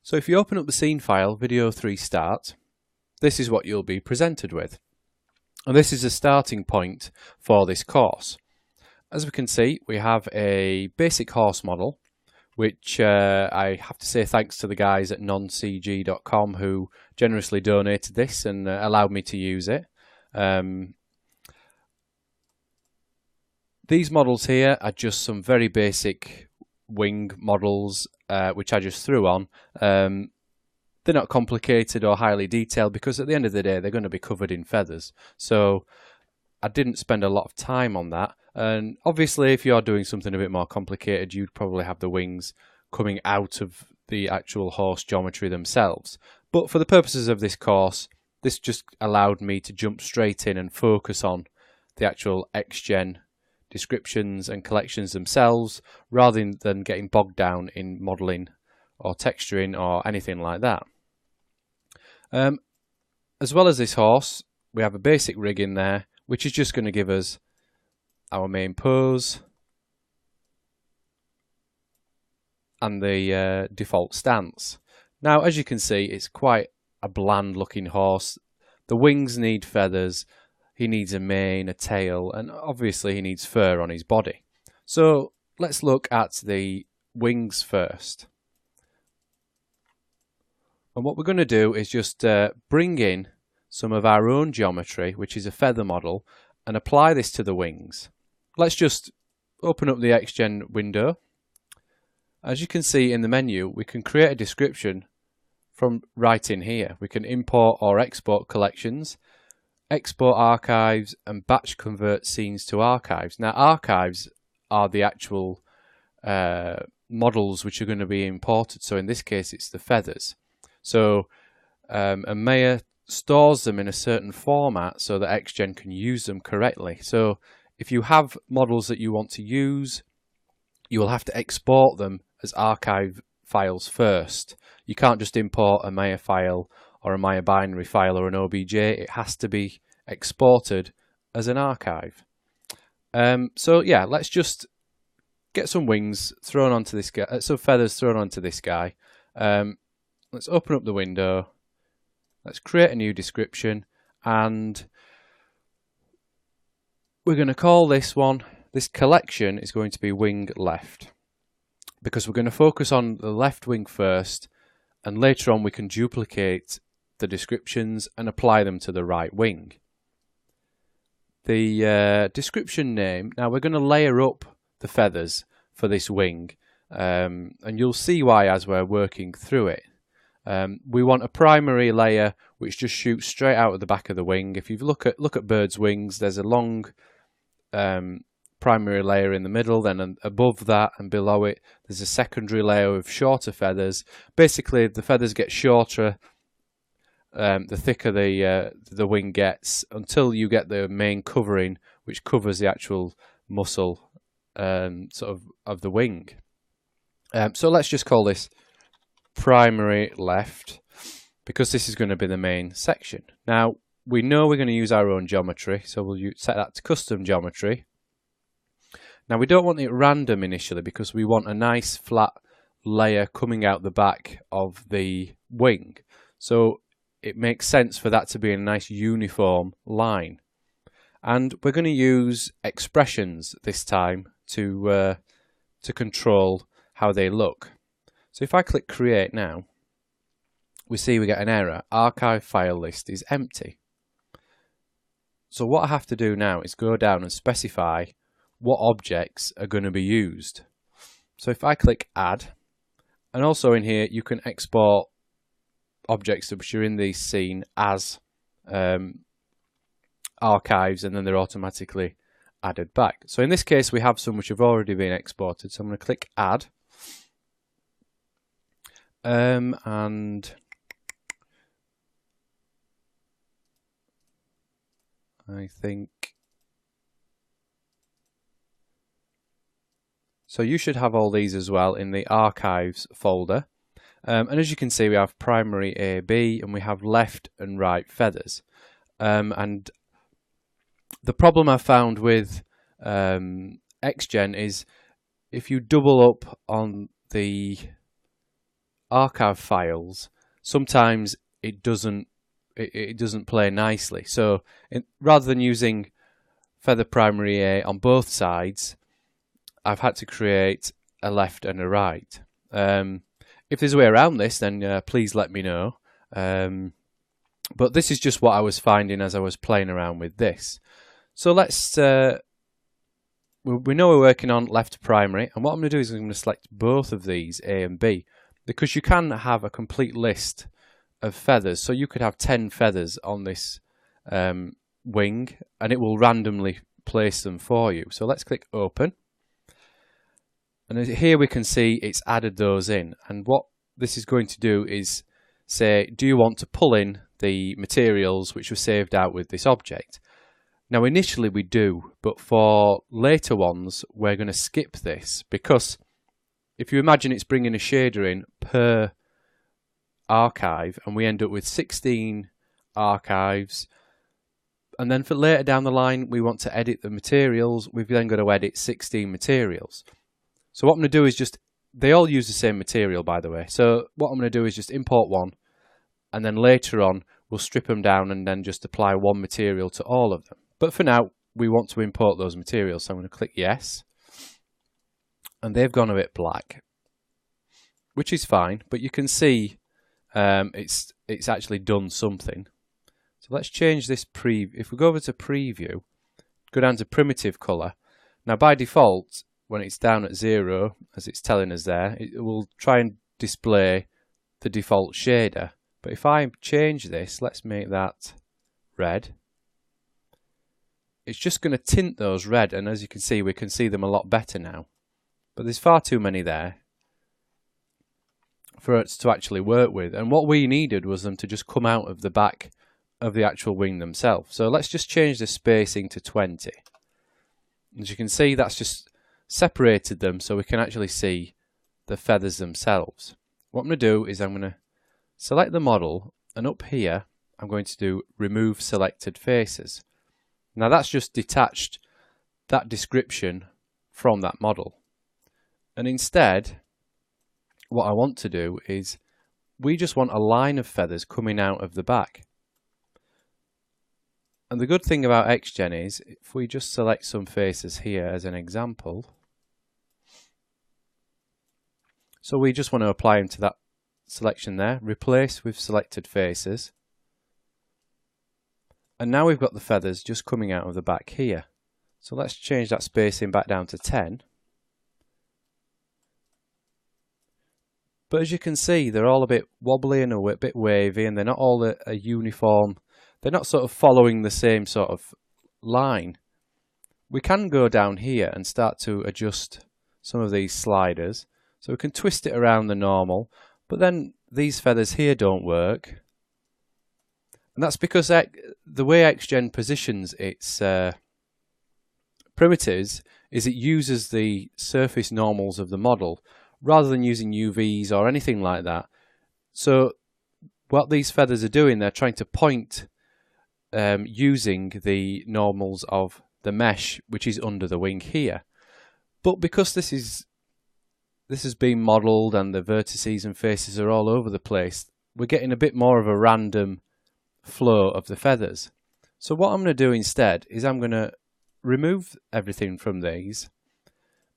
So if you open up the scene file, video 3 start, this is what you'll be presented with. And this is a starting point for this course. As we can see, we have a basic horse model, which I have to say thanks to the guys at noncg.com who generously donated this and allowed me to use it. These models here are just some very basic wing models which I just threw on. They're not complicated or highly detailed because at the end of the day they're going to be covered in feathers. So I didn't spend a lot of time on that. And obviously if you're doing something a bit more complicated, you'd probably have the wings coming out of the actual horse geometry themselves. But for the purposes of this course, this just allowed me to jump straight in and focus on the actual XGen descriptions and collections themselves, rather than getting bogged down in modelling or texturing or anything like that. As well as this horse, we have a basic rig in there, which is just going to give us our main pose and the default stance. Now, as you can see, it's quite a bland looking horse. The wings need feathers. He needs a mane, a tail, and obviously he needs fur on his body. So let's look at the wings first. And what we're going to do is just bring in some of our own geometry, which is a feather model, and apply this to the wings. Let's just open up the XGen window. As you can see in the menu, we can create a description from right in here. We can import or export collections, export archives, and batch convert scenes to archives. Now, archives are the actual models which are going to be imported. So in this case, it's the feathers. So Maya stores them in a certain format so that XGen can use them correctly. So if you have models that you want to use, you will have to export them as archive files first. You can't just import a Maya file or a Maya binary file or an OBJ. It has to be exported as an archive. So yeah, let's just get some wings thrown onto this guy, some feathers thrown onto this guy. Let's open up the window. Let's create a new description, and we're going to call this one, this collection is going to be wing left, because we're going to focus on the left wing first, and later on we can duplicate the descriptions and apply them to the right wing. The description name, now we're going to layer up the feathers for this wing, and you'll see why as we're working through it. We want a primary layer which just shoots straight out of the back of the wing. If you look at birds' wings, there's a long primary layer in the middle, then above that and below it there's a secondary layer of shorter feathers. Basically the feathers get shorter the thicker the wing gets, until you get the main covering which covers the actual muscle sort of the wing. So let's just call this primary left, because this is going to be the main section. Now we know we're going to use our own geometry, so we'll set that to custom geometry. Now we don't want it random initially, because we want a nice flat layer coming out the back of the wing, so it makes sense for that to be a nice uniform line. And we're going to use expressions this time to control how they look. So if I click create now, we see we get an error. Archive file list is empty. So what I have to do now is go down and specify what objects are going to be used. So if I click add, and also in here you can export objects which are in the scene as archives, and then they're automatically added back. So in this case we have some which have already been exported, so I'm going to click add. And I think so you should have all these as well in the archives folder. And as you can see, we have primary A, B, and we have left and right feathers. And the problem I've found with XGen is if you double up on the archive files, sometimes it doesn't play nicely. So rather than using feather primary A on both sides, I've had to create a left and a right. If there's a way around this, then please let me know. But this is just what I was finding as I was playing around with this. So let's, we know we're working on left primary, and what I'm going to do is I'm going to select both of these, A and B, because you can have a complete list of feathers. So you could have 10 feathers on this wing, and it will randomly place them for you. So let's click open. And here we can see it's added those in. And what this is going to do is say, do you want to pull in the materials which were saved out with this object? Now initially we do, but for later ones we're going to skip this, because if you imagine it's bringing a shader in per archive, and we end up with 16 archives, and then for later down the line we want to edit the materials, we've then got to edit 16 materials. So what I'm going to do is just, they all use the same material by the way, so what I'm going to do is just import one, and then later on we'll strip them down and then just apply one material to all of them. But for now we want to import those materials, so I'm going to click yes, and they've gone a bit black, which is fine, but you can see it's actually done something. So let's change this if we go over to preview, go down to primitive color. Now by default, when it's down at 0, as it's telling us there, it will try and display the default shader. But if I change this, let's make that red, it's just going to tint those red, and as you can see, we can see them a lot better now. But there's far too many there for us to actually work with, and what we needed was them to just come out of the back of the actual wing themselves. So let's just change the spacing to 20. As you can see, that's just separated them so we can actually see the feathers themselves. What I'm going to do is I'm going to select the model, and up here I'm going to do remove selected faces. Now that's just detached that description from that model, and instead what I want to do is we just want a line of feathers coming out of the back. And the good thing about XGen is if we just select some faces here as an example, so we just want to apply them to that selection there, replace with selected faces, and now we've got the feathers just coming out of the back here. So let's change that spacing back down to 10. But as you can see, they're all a bit wobbly and a bit wavy, and they're not all a uniform, they're not sort of following the same sort of line. We can go down here and start to adjust some of these sliders, so we can twist it around the normal, but then these feathers here don't work. And that's because the way XGen positions its primitives is it uses the surface normals of the model rather than using UVs or anything like that. So what these feathers are doing, they're trying to point using the normals of the mesh which is under the wing here. But because this has been modelled and the vertices and faces are all over the place, we're getting a bit more of a random flow of the feathers. So what I'm going to do instead is I'm going to remove everything from these,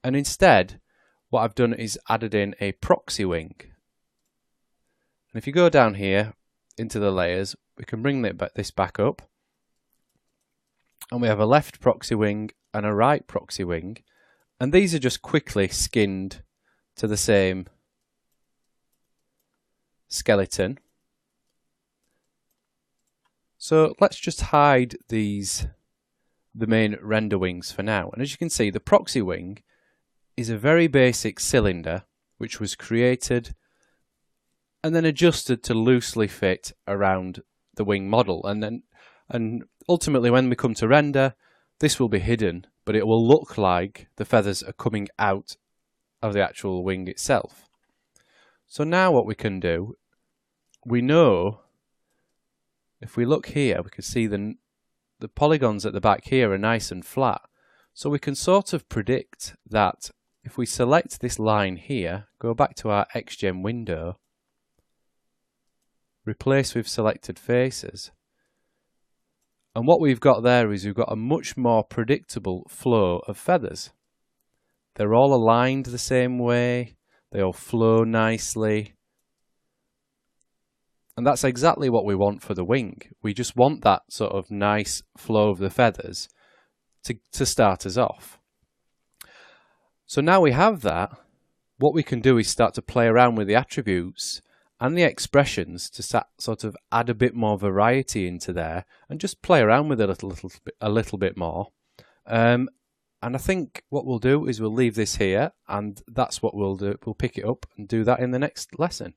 and instead what I've done is added in a proxy wing. And if you go down here into the layers, we can bring this back up, and we have a left proxy wing and a right proxy wing, and these are just quickly skinned to the same skeleton. So let's just hide the main render wings for now. And as you can see, the proxy wing is a very basic cylinder which was created and then adjusted to loosely fit around the wing model. And ultimately when we come to render, this will be hidden, but it will look like the feathers are coming out of the actual wing itself. So now what we can do, we know if we look here, we can see the polygons at the back here are nice and flat. So we can sort of predict that if we select this line here, go back to our XGen window, replace with selected faces. And what we've got there is we've got a much more predictable flow of feathers. They're all aligned the same way, they all flow nicely. And that's exactly what we want for the wing. We just want that sort of nice flow of the feathers to start us off. So now we have that, what we can do is start to play around with the attributes and the expressions to sort of add a bit more variety into there and just play around with it a little bit more. And I think what we'll do is we'll leave this here, and that's what we'll do. We'll pick it up and do that in the next lesson.